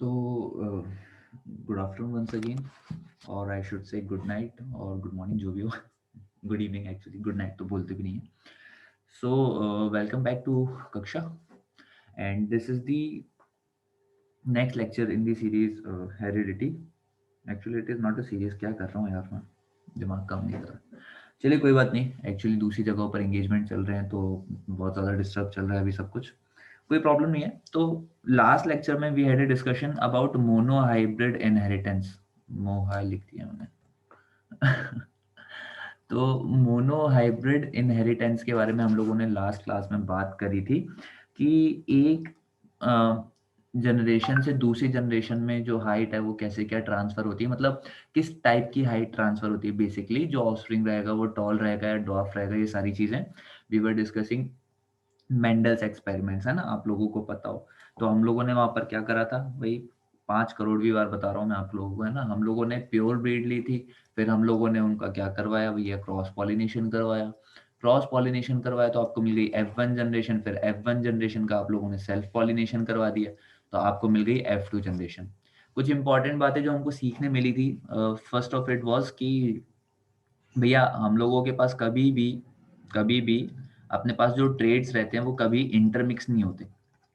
So, good afternoon once again, or I should say good night or good morning, जो भी हो. Good evening actually, good night तो बोलते भी नहीं है. So, welcome back to Kaksha, and this is the next lecture in the series Heredity. Actually, it is not a series. क्या कर रहा हूँ यार मैं, दिमाग काम नहीं कर रहा. चलिए कोई बात नहीं. एक्चुअली दूसरी जगहों पर एंगेजमेंट चल रहे हैं तो बहुत ज़्यादा डिस्टर्ब चल रहा है अभी सब कुछ. कोई प्रॉब्लम नहीं है. तो लास्ट लेक्चर में we had a discussion about mono hybrid inheritance. मोहा लिख दिया मैंने. तो मोनो हाइब्रिड इनहेरिटेंस के बारे में हम लोगों ने लास्ट क्लास में बात करी थी कि एक जनरेशन से दूसरी जनरेशन में जो हाइट है वो कैसे क्या ट्रांसफर होती है, मतलब किस टाइप की हाइट ट्रांसफर होती है. बेसिकली जो ऑफस्प्रिंग रहेगा वो टॉल रहेगा या डॉर्फ रहेगा, ये सारी चीजें we were discussing. Mendel's experiments है ना, आप लोगों को पता हो. तो हम लोगों ने वहां पर क्या करा था भाई, 5 करोड़वीं बार बता रहा हूँ मैं आप लोगों को, है ना. हम लोगों ने प्योर ब्रीड ली थी, फिर हम लोगों ने उनका क्या करवाया भैया, क्रॉस पॉलिनेशन करवाया. क्रॉस पॉलिनेशन करवाया तो आपको मिल गई F1 जनरेशन, फिर F1 जनरेशन का आप लोगों ने सेल्फ पॉलिनेशन करवा दिया तो आपको मिल गई F2 जनरेशन. कुछ इंपॉर्टेंट बातें जो हमको सीखने मिली थी, फर्स्ट ऑफ इट वाज कि भैया हम लोगों के पास कभी भी अपने पास जो ट्रेड्स रहते हैं वो कभी इंटरमिक्स नहीं होते.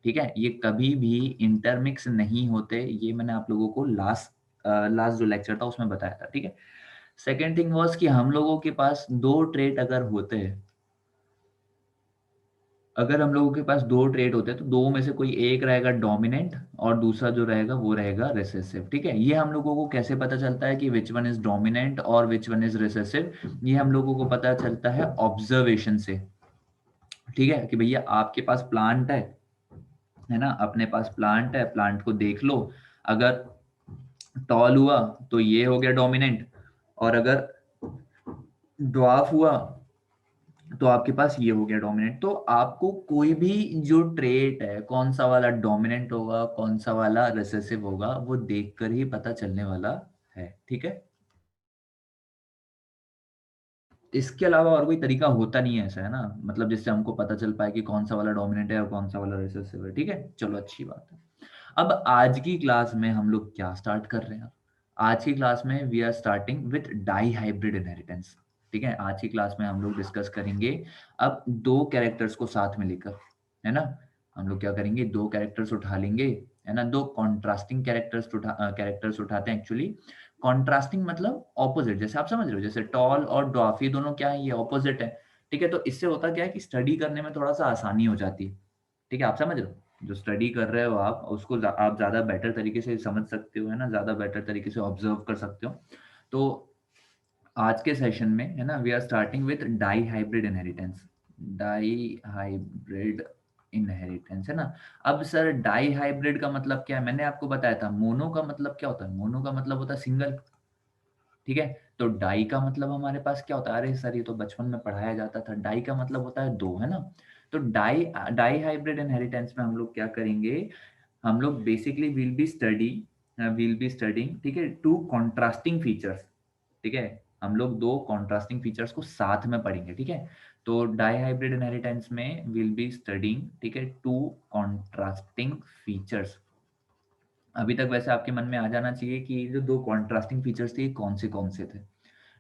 ठीक है, ये कभी भी इंटरमिक्स नहीं होते. ये मैंने आप लोगों को लास्ट जो लेक्चर था उसमें बताया था. ठीक है. सेकेंड थिंग वाज कि हम लोगों के पास दो ट्रेड अगर होते हैं, अगर हम लोगों के पास दो ट्रेड होते हैं तो दो में से कोई एक रहेगा डोमिनेंट और दूसरा जो रहेगा वो रहेगा रिसेसिव. ठीक है, ये हम लोगों को कैसे पता चलता है कि विच वन इज डोमिनेंट और विच वन इज रिसेसिव, ये हम लोगों को पता चलता है ऑब्जर्वेशन से. ठीक है, कि भैया आपके पास प्लांट है ना, अपने पास प्लांट है, प्लांट को देख लो. अगर टॉल हुआ तो ये हो गया डोमिनेंट, और अगर ड्वार्फ हुआ तो आपके पास ये हो गया डोमिनेंट. तो आपको कोई भी जो ट्रेट है, कौन सा वाला डोमिनेंट होगा कौन सा वाला रिसेसिव होगा, वो देखकर ही पता चलने वाला है. ठीक है, इसके अलावा और कोई तरीका होता नहीं है ऐसा, है ना, मतलब जिससे हमको पता चल पाए कि कौन सा वाला डोमिनेंट है और कौन सा वाला रिसेसिव है. ठीक है, चलो अच्छी बात है. अब आज की क्लास में हम लोग क्या स्टार्ट कर रहे हैं. आज की क्लास में we are starting with dihybrid inheritance. ठीक है, आज की क्लास में हम लोग डिस्कस करेंगे अब दो कैरेक्टर्स को साथ में लेकर, है ना. हम लोग क्या करेंगे, दो कैरेक्टर्स उठा लेंगे, है ना. दो कॉन्ट्रास्टिंग कैरेक्टर्स उठाते हैं एक्चुअली. कॉन्ट्रास्टिंग मतलब ऑपोजिट, जैसे आप समझ रहे हो, जैसे टॉल और ड्वार्फ ये दोनों क्या है, ये ऑपोजिट है. ठीक है, तो इससे होता क्या है कि स्टडी करने में थोड़ा सा आसानी हो जाती है. ठीक है, आप समझ रहे हो, जो स्टडी कर रहे हो आप उसको आप ज़्यादा बेटर तरीके से समझ सकते हो, है ना, ज़्यादा बेटर तरीके से ऑब्जर्व कर सकते हो. तो आज के सेशन में, है ना, we are starting with dihybrid inheritance. Dihybrid inheritance, है ना. अब सर डाई हाइब्रिड का मतलब क्या है, मैंने आपको बताया था. मोनो का मतलब क्या होता है, मोनो का मतलब होता है सिंगल. ठीक है, तो डाई का मतलब हमारे पास क्या होता है, अरे सर ये तो बचपन में पढ़ाया जाता था. डाई का मतलब होता है दो, है ना. तो डाई डाई हाइब्रिड इनहेरिटेंस में हम लोग क्या करेंगे, हम लोग बेसिकली विल बी स्टडिंग, ठीक है, टू कॉन्ट्रास्टिंग फीचर्स. ठीक है, हम लोग दो कॉन्ट्रास्टिंग फीचर्स को साथ में पढ़ेंगे. ठीक है, तो डाई हाइब्रिड इनहेरिटेंस में विल बी स्टडिंग, ठीक है, टू कॉन्ट्रास्टिंग फीचर्स. अभी तक वैसे आपके मन में आ जाना चाहिए कि ये जो दो कॉन्ट्रास्टिंग फीचर्स थे ये कौन से थे.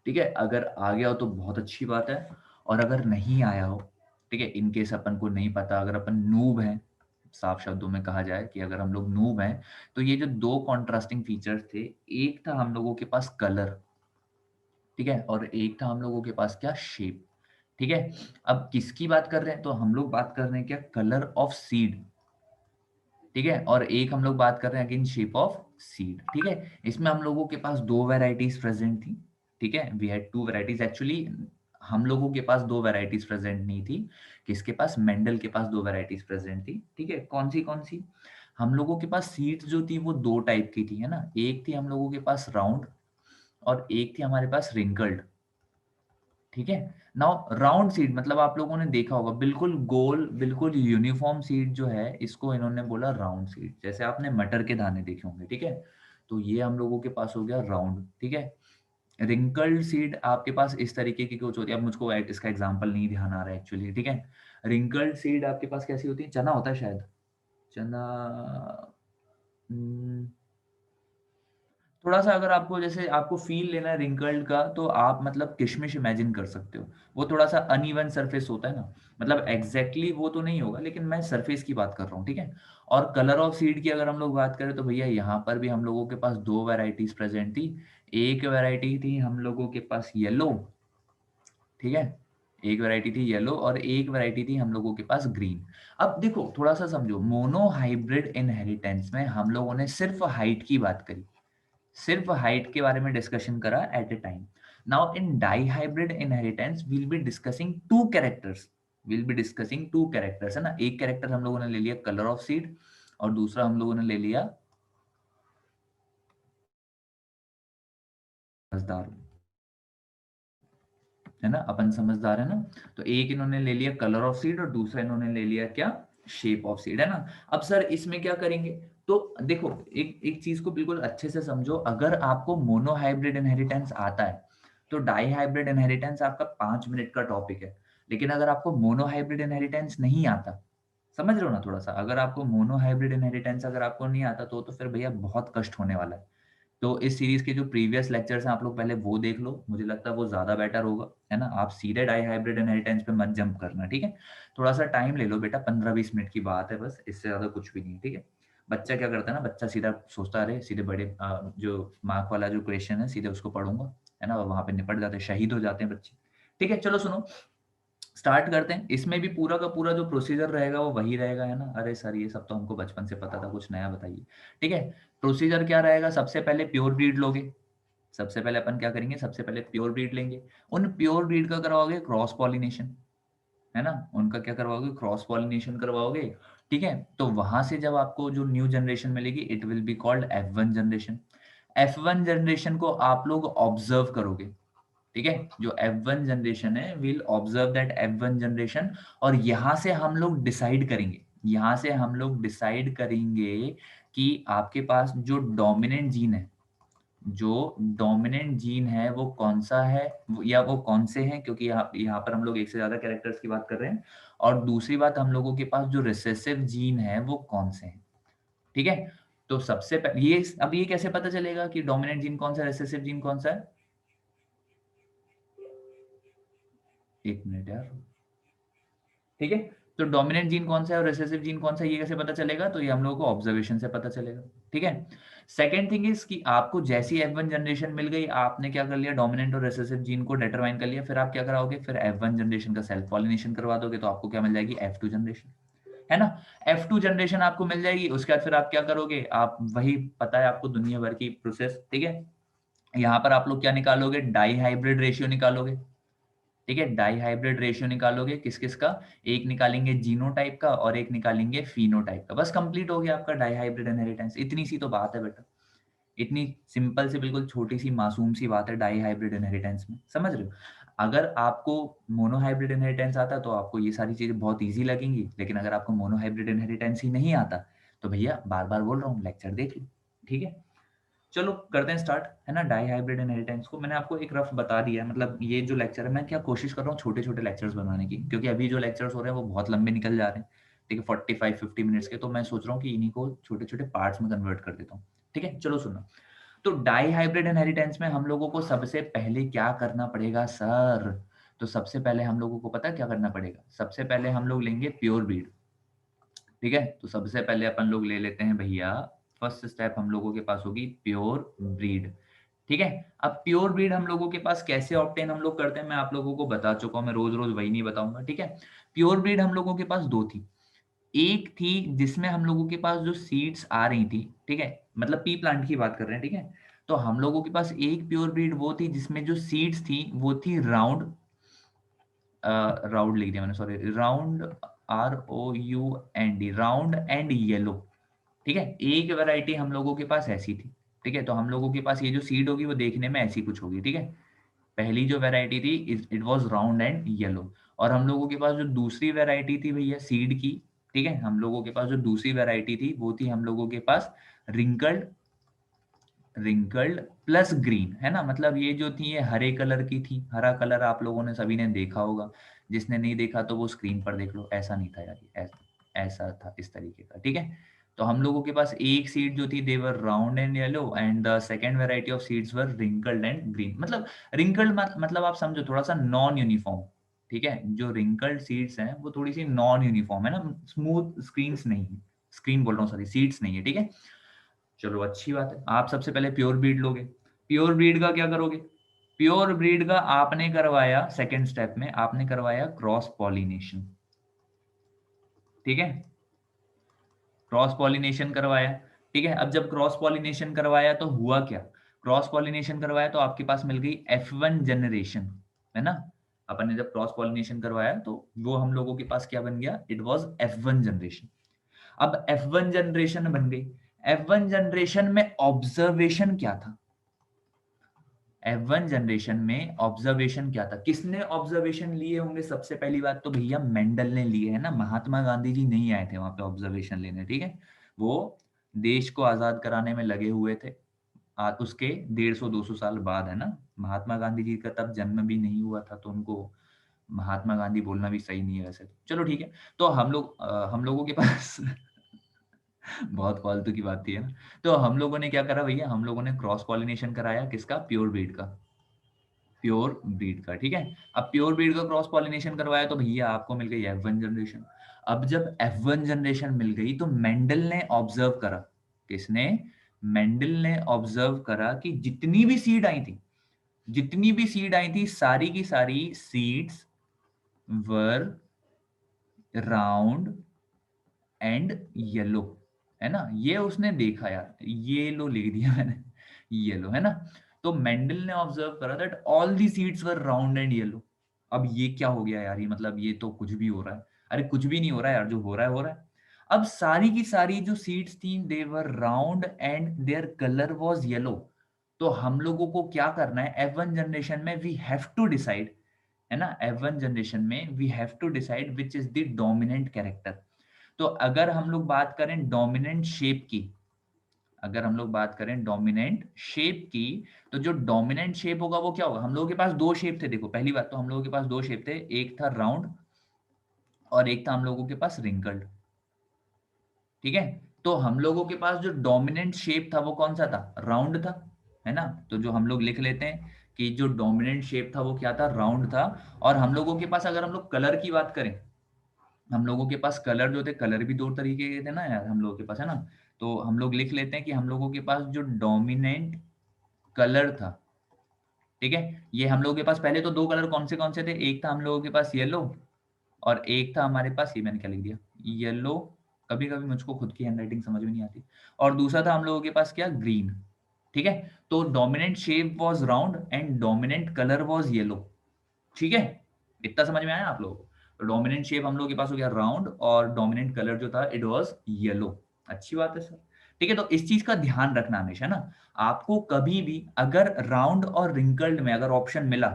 ठीक है, अगर आ गया हो तो बहुत अच्छी बात है, और अगर नहीं आया हो, ठीक है, इन केस अपन को नहीं पता, अगर अपन नूब हैं, साफ शब्दों में कहा जाए कि अगर हम लोग नूब हैं, तो ये जो दो कॉन्ट्रास्टिंग फीचर्स थे, एक था हम लोगों के पास कलर, ठीक है, और एक था हम लोगों के पास क्या, शेप. ठीक है, अब किसकी बात कर रहे हैं, तो हम लोग बात कर रहे हैं क्या, कलर ऑफ सीड. ठीक है, और एक हम लोग बात कर रहे हैं अगेन शेप ऑफ सीड. ठीक है, इसमें हम लोगों के पास दो वैरायटीज प्रेजेंट थी. ठीक है, we had two varieties actually. हम लोगों के पास दो वैरायटीज प्रेजेंट नहीं थी. किसके पास, मेंडल के पास दो वैरायटीज प्रेजेंट थी. ठीक है, कौन सी, हम लोगों के पास सीड्स जो थी वो दो टाइप की थी, है ना. एक थी हम लोगों के पास राउंड, और एक थी हमारे पास रिंकल्ड. ठीक है, नाउ राउंड सीड मतलब आप लोगों ने देखा होगा, बिल्कुल गोल, बिल्कुल यूनिफॉर्म सीड जो है, इसको इन्होंने बोला राउंड सीड. जैसे आपने मटर के दाने देखे होंगे. ठीक है, तो ये हम लोगों के पास हो गया राउंड. ठीक है, रिंकल्ड सीड आपके पास इस तरीके की कुछ होती है. अब मुझको इसका एग्जांपल नहीं ध्यान आ रहा है एक्चुअली. ठीक है, रिंकल्ड सीड आपके पास कैसी होती है, चना होता है शायद, चना, थोड़ा सा अगर आपको जैसे आपको फील लेना है रिंकल्ड का, तो आप मतलब किशमिश इमेजिन कर सकते हो। वो थोड़ा सा अनइवन सरफेस होता है ना, मतलब एग्जैक्टली वो तो नहीं होगा, लेकिन मैं सरफेस की बात कर रहा हूँ, ठीक है। और कलर ऑफ सीड की अगर हम लोग बात करें तो भैया यहाँ पर भी हम लोगों के पास दो वैरायटीज प्रेजेंट थी। एक वैरायटी थी हम लोगों के पास येलो, ठीक है, एक वैरायटी थी येलो और एक वैरायटी थी हम लोगों के पास ग्रीन। अब देखो थोड़ा सा समझो, मोनो हाइब्रिड इनहेरिटेंस में हम लोगों ने सिर्फ हाइट की बात करी, सिर्फ हाइट के बारे में डिस्कशन करा at a time. Now in dihybrid inheritance will be discussing two characters, will be discussing two characters, है ना। एक कैरेक्टर हम लोगों ने ले लिया कलर ऑफ सीड और दूसरा हम लोगों ने ले लिया समझदार, है ना, अपन समझदार है ना। तो एक इन्होंने ले लिया कलर ऑफ सीड और दूसरा इन्होंने ले लिया क्या, शेप ऑफ सीड, है ना। अब सर इसमें क्या करेंगे, तो देखो एक एक चीज को बिल्कुल अच्छे से समझो, अगर आपको मोनो हाइब्रिड इनहेरिटेंस आता है तो डाई हाइब्रिड इनहेरिटेंस आपका 5 मिनट का टॉपिक है। लेकिन अगर आपको मोनो हाइब्रिड इनहेरिटेंस नहीं आता, समझ रहे हो ना थोड़ा सा, अगर आपको मोनो हाइब्रिड इनहेरिटेंस अगर आपको नहीं आता तो फिर भैया बहुत कष्ट होने वाला है। तो इस सीरीज के जो प्रीवियस लेक्चर्स हैं आप लोग पहले वो देख लो, मुझे लगता है वो ज़्यादा बेटर होगा, है ना। आप सीधे डाई हाइब्रिड इनहेरिटेंस पे मत जंप करना, ठीक है। थोड़ा सा टाइम ले लो बेटा, 15-20 मिनट की बात है बस, इससे ज़्यादा कुछ भी नहीं, ठीक है। बच्चा क्या करता है ना, बच्चा सीधा सोचता रहे सीधे बड़े जो मार्क वाला जो क्वेश्चन है सीधे उसको पढ़ूंगा, है ना, वहाँ पे निपट जाते हैं, शहीद हो जाते हैं बच्चे। ठीक है, चलो सुनो, स्टार्ट करते हैं। इसमें भी पूरा का पूरा जो प्रोसीजर रहेगा वो वही रहेगा, है ना। अरे सर ये सब तो हमको बचपन से पता था, कुछ नया बताइए। ठीक है, प्रोसीजर क्या रहेगा, सबसे पहले प्योर ब्रीड लोगे, सबसे पहले अपन क्या करेंगे, सबसे पहले प्योर ब्रीड लेंगे। उन प्योर ब्रीड का करवाओगे क्रॉस पॉलिनेशन, है ना, उनका क्या करवाओगे, क्रॉस पॉलिनेशन करवाओगे। ठीक है, तो वहां से जब आपको जो न्यू जनरेशन मिलेगी it will be called F1 generation. F1 generation को आप लोग ऑब्जर्व करोगे, ठीक है, जो F1 जनरेशन है will observe that F1 generation. और यहां से हम लोग डिसाइड करेंगे, यहां से हम लोग डिसाइड करेंगे कि आपके पास जो डोमिनेंट जीन है, जो डोमिनेंट जीन है वो कौन सा है, या वो कौन से हैं, क्योंकि यहाँ यहाँ पर हम लोग एक से ज्यादा कैरेक्टर्स की बात कर रहे हैं। और दूसरी बात, हम लोगों के पास जो रिसेसिव जीन है वो कौन से हैं, ठीक है। तो सबसे पहले ये, अब ये कैसे पता चलेगा कि डोमिनेंट जीन कौन सा है, रिसेसिव जीन कौन सा है, एक मिनट यार, ठीक है। तो डोमिनेंट जीन कौन सा है और रिसेसिव जीन कौन सा है, ये कैसे पता चलेगा, तो ये हम लोगों को ऑब्जर्वेशन से पता चलेगा, ठीक है। सेकेंड थिंग इज कि आपको जैसी F1 जनरेशन मिल गई, आपने क्या कर लिया, डोमिनेंट और रिसेसिव जीन को डिटरमाइन कर लिया, फिर आप क्या कराओगे, फिर F1 जनरेशन का सेल्फ पॉलिनेशन करवा दोगे, तो आपको क्या मिल जाएगी, F2 जनरेशन, है ना। F2 जनरेशन आपको मिल जाएगी, उसके बाद फिर आप क्या करोगे, आप वही पता है आपको दुनिया भर की प्रोसेस, ठीक है। यहाँ पर आप लोग क्या निकालोगे, डाई हाइब्रिड रेशियो निकालोगे, ठीक है, डाई हाइब्रिड रेशियो निकालोगे किस किस का, एक निकालेंगे जीनोटाइप का और एक निकालेंगे फिनोटाइप का, बस कंप्लीट हो गया आपका डाई हाइब्रिड इनहेरिटेंस। इतनी सी तो बात है बेटा, इतनी सिंपल से बिल्कुल छोटी सी मासूम सी बात है डाई हाइब्रिड इनहेरिटेंस में, समझ रहे हो। अगर आपको मोनो हाइब्रिड इनहेरिटेंस आता है तो आपको ये सारी चीजें बहुत ईजी लगेंगी, लेकिन अगर आपको मोनो हाइब्रिड इनहेरिटेंस ही नहीं आता तो भैया बार बार बोल रहा हूँ लेक्चर देख लो, ठीक है। चलो करते हैं स्टार्ट, है ना। डाई हाइब्रिड इनहेरिटेंस को मैंने आपको एक रफ बता दिया है, मतलब ये जो लेक्चर है मैं क्या कोशिश कर रहा हूँ छोटे छोटे लेक्चर्स बनाने की, क्योंकि अभी जो लेक्चर्स हो रहे हैं वो बहुत लंबे निकल जा रहे हैं, ठीक है, 45-50 मिनट्स के। तो मैं सोच रहा हूँ कि इन्हीं को छोटे छोटे पार्ट्स में कन्वर्ट कर देता हूँ, ठीक है। चलो सुनो, तो डाई हाइब्रिड इनहेरिटेंस में हम लोगों को सबसे पहले क्या करना पड़ेगा सर, तो सबसे पहले हम लोगों को पता है क्या करना पड़ेगा, सबसे पहले हम लोग लेंगे प्योर ब्रीड, ठीक है। तो सबसे पहले अपन लोग ले लेते हैं भैया, फर्स्ट स्टेप हम लोगों के पास होगी प्योर ब्रीड, ठीक है। अब प्योर ब्रीड हम लोगों के पास कैसे ऑब्टेन हम लोग करते हैं, मैं आप लोगों को बता चुका हूं, मैं रोज रोज वही नहीं बताऊंगा, ठीक है। प्योर ब्रीड हम लोगों के पास दो थी, एक थी जिसमें हम लोगों के पास जो सीड्स आ रही थी, ठीक है, मतलब पी प्लांट की बात कर रहे हैं, ठीक है। तो हम लोगों के पास एक प्योर ब्रीड वो थी जिसमें जो सीड्स थी वो थी राउंड, राउंड लिख दिया मैंने, sorry, round, ROUND, round and yellow, ठीक है। एक वैरायटी हम लोगों के पास ऐसी थी, ठीक है। तो हम लोगों के पास ये जो सीड होगी वो देखने में ऐसी कुछ होगी, ठीक है। पहली जो वैरायटी थी it was round and yellow. और हम लोगों के पास जो दूसरी वैरायटी थी भैया सीड की, ठीक है, हम लोगों के पास जो दूसरी वैरायटी थी वो थी हम लोगों के पास रिंकल्ड, रिंकल्ड प्लस ग्रीन, है ना। मतलब ये जो थी ये हरे कलर की थी, हरा कलर आप लोगों ने सभी ने देखा होगा, जिसने नहीं देखा तो वो स्क्रीन पर देख लो, ऐसा नहीं था यार, ऐसा था इस तरीके का, ठीक है। तो हम लोगों के पास एक सीड जो थी they were round and yellow and the second variety of seeds were wrinkled and green. मतलब रिंकल्ड मतलब आप समझो थोड़ा सा नॉन यूनिफॉर्म, ठीक है। जो रिंकल्ड सीड्स हैं वो थोड़ी सी नॉन यूनिफॉर्म है ना, स्मूथ स्क्रीन्स नहीं है, स्क्रीन बोल रहा हूँ सॉरी, सीड्स नहीं है, ठीक है। चलो अच्छी बात है। आप सबसे पहले प्योर ब्रीड लोगे। प्योर ब्रीड का क्या करोगे? प्योर ब्रीड का आपने करवाया, सेकेंड स्टेप में आपने करवाया क्रॉस पॉलिनेशन, ठीक है। क्रॉस पॉलिनेशन करवाया, ठीक है। अब जब क्रॉस पॉलिनेशन करवाया तो हुआ क्या? क्रॉस पॉलिनेशन करवाया तो आपके पास मिल गई F1 जनरेशन, है ना। अपन ने जब क्रॉस पॉलिनेशन करवाया तो वो हम लोगों के पास क्या बन गया? It was F1 generation. अब F1 जनरेशन बन गई। F1 जनरेशन में ऑब्जर्वेशन क्या था? F1 जनरेशन में ऑब्जर्वेशन क्या था? किसने ऑब्जर्वेशन लिए होंगे? सबसे पहली बात तो भैया मेंडल ने लिए है ना, महात्मा गांधी जी नहीं आए थे वहां पे ऑब्जर्वेशन लेने, ठीक है। वो देश को आजाद कराने में लगे हुए थे। उसके 150-200 साल बाद, है ना। महात्मा गांधी जी का तब जन्म भी नहीं हुआ था, तो उनको महात्मा गांधी बोलना भी सही नहीं है वैसे। चलो ठीक है। तो हम लोगों के पास बहुत फालतू की बात थी, है ना। तो हम लोगों ने क्या करा भैया? हम लोगों ने क्रॉस पॉलिनेशन कराया, किसका? प्योर ब्रीड का, प्योर ब्रीड का, ठीक है। अब प्योर ब्रीड का क्रॉस पॉलिनेशन करवाया तो भैया आपको मिल गई F1 जनरेशन। अब जब F1 जनरेशन मिल गई तो मेंडल ने ऑब्जर्व करा। किसने? मेंडल ने ऑब्जर्व करा कि जितनी भी सीड आई थी, जितनी भी सीड आई थी, सारी की सारी seeds were round and yellow, है ना। ये उसने देखा यार, येलो लिख दिया मैंने, येलो, है ना। तो मेंडल ने ऑब्जर्व करा that all the seeds were round and yellow. अब ये क्या हो गया यार? ये मतलब ये तो कुछ भी हो रहा है। अरे कुछ भी नहीं हो रहा है यार, जो हो रहा है हो रहा है। अब सारी की सारी जो सीड्स थी they were round and their colour was yellow. तो हम लोगों को क्या करना है? F1 जनरेशन में वी हैव टू डिसाइड, है ना। F1 जनरेशन में we have to decide which is the dominant character. तो अगर हम लोग बात करें डोमिनेंट शेप की, अगर हम लोग बात करें डोमिनेंट शेप की, तो जो डोमिनेंट शेप होगा वो क्या होगा? हम लोगों के पास दो शेप थे, देखो पहली बात तो हम लोगों के पास दो शेप थे, एक था राउंड और एक था हम लोगों के पास रिंकल्ड, ठीक है। तो हम लोगों के पास जो डोमिनेंट शेप था वो कौन सा था? राउंड था, है ना। तो जो हम लोग लिख लेते हैं कि जो डोमिनेंट शेप था वो क्या था? राउंड था। और हम लोगों के पास अगर हम लोग कलर की बात करें, हम लोगों के पास कलर जो थे, कलर भी दो तरीके के थे ना यार हम लोगों के पास, है ना। तो हम लोग लिख लेते हैं कि हम लोगों के पास जो डोमिनेंट कलर था, ठीक है। ये हम लोगों के पास पहले तो दो कलर कौन से थे? एक था हम लोगों के पास येलो और एक था हमारे पास, ये मैंने क्या लिख दिया, येलो। कभी कभी मुझको खुद की हैंडराइटिंग समझ में नहीं आती। और दूसरा था हम लोगों के पास क्या? ग्रीन, ठीक है। तो dominant shape was round and dominant colour was yellow, ठीक है। इतना समझ में आया आप लोगों को? तो डोमिनेंट शेप हम लोग के पास हो गया राउंड और डोमिनेंट कलर जो था इट वाज येलो। अच्छी बात है सर, ठीक है। तो इस चीज का ध्यान रखना हमेशा ना, आपको कभी भी अगर राउंड और रिंकल्ड में अगर ऑप्शन मिला,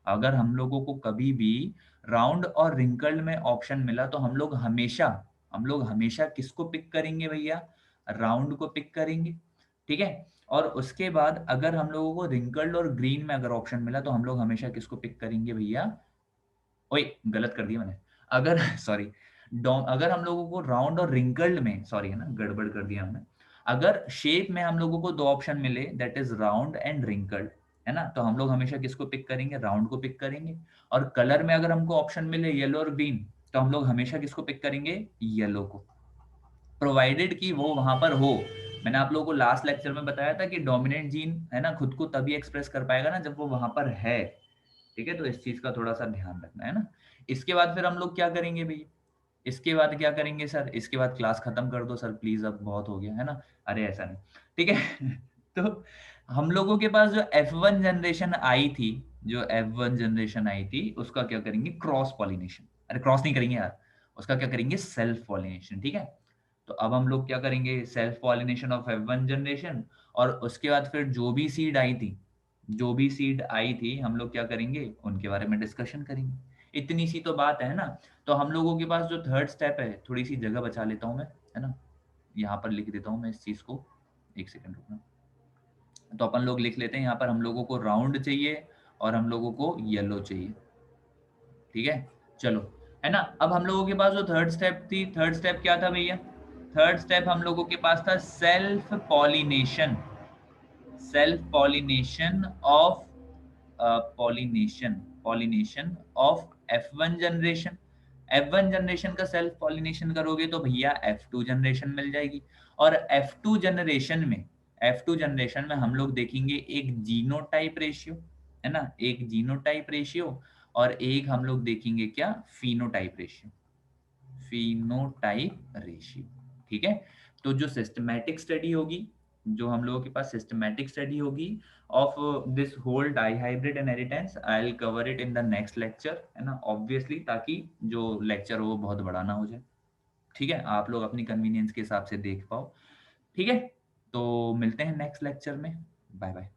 अगर हम लोगों को कभी भी राउंड और रिंकल्ड में ऑप्शन मिला तो हम लोग हमेशा किसको पिक करेंगे भैया? राउंड को पिक करेंगे, ठीक है। और उसके बाद अगर हम लोगों को रिंकल्ड और ग्रीन में अगर ऑप्शन मिला तो हम लोग हमेशा किसको पिक करेंगे भैया? ओए गलत कर दिया मैंने। अगर सॉरी, अगर हम लोगों को राउंड और रिंकल्ड में, सॉरी है ना, गड़बड़ कर दिया हमने। अगर शेप में हम लोगों को दो ऑप्शन मिले that is round and wrinkled, है ना, तो हम लोग हमेशा किसको पिक करेंगे? राउंड को पिक करेंगे। और कलर में अगर हमको ऑप्शन मिले येलो और ग्रीन, तो हम लोग हमेशा किसको पिक करेंगे? येलो को, प्रोवाइडेड कि वो वहां पर हो। मैंने आप लोगों को लास्ट लेक्चर में बताया था कि डोमिनेंट जीन है ना खुद को तभी एक्सप्रेस कर पाएगा ना जब वो वहां पर है, ठीक है। तो इस चीज का थोड़ा सा ध्यान रखना है ना। इसके बाद फिर हम लोग क्या करेंगे भैया? इसके बाद क्या करेंगे सर? इसके बाद क्लास खत्म कर दो सर प्लीज, अब बहुत हो गया, है ना। अरे ऐसा नहीं, ठीक है। तो हम लोगों के पास जो F1 जनरेशन आई थी, जो F1 जनरेशन आई थी उसका क्या करेंगे? Cross pollination. अरे क्रॉस नहीं करेंगे यार, उसका क्या करेंगे? सेल्फ पॉलिनेशन, ठीक है। तो अब हम लोग क्या करेंगे? Self pollination of F1 generation. और उसके बाद फिर जो भी सीड आई थी, जो भी सीड आई थी हम लोग क्या करेंगे? उनके बारे में डिस्कशन करेंगे। इतनी सी तो बात है ना। तो हम लोगों के पास जो थर्ड स्टेप है, थोड़ी सी जगह बचा लेता हूँ मैं, है ना। यहाँ पर लिख देता हूँ मैं इस चीज को, एक सेकंड रुकना। तो अपन लोग लिख लेते हैं यहाँ पर हम लोगों को राउंड चाहिए और हम लोगों को येलो चाहिए, ठीक है। चलो, है ना। अब हम लोगों के पास जो थर्ड स्टेप थी, थर्ड स्टेप क्या था भैया? थर्ड स्टेप हम लोगों के पास था self pollination, self pollination of pollination pollination of F1 generation. F1 generation का सेल्फ पॉलिनेशन करोगे तो भैया F2 जनरेशन मिल जाएगी। और F2 जनरेशन में, F2 जनरेशन में हम लोग देखेंगे एक जीनोटाइप रेशियो, है ना, एक जीनोटाइप रेशियो, और एक हम लोग देखेंगे क्या, फिनोटाइप रेशियो, फिनोटाइप रेशियो। ठीक है, तो जो सिस्टमैटिक स्टडी होगी, जो हम लोगों के पास सिस्टमैटिक स्टडी होगी of this whole dihybrid inheritance, I will cover it in the next lecture, है ना, ऑब्वियसली, ताकि जो लेक्चर हो वो बहुत बड़ा ना हो जाए। ठीक है, आप लोग अपनी कन्वीनियंस के हिसाब से देख पाओ। ठीक है, तो मिलते हैं नेक्स्ट लेक्चर में। Bye bye.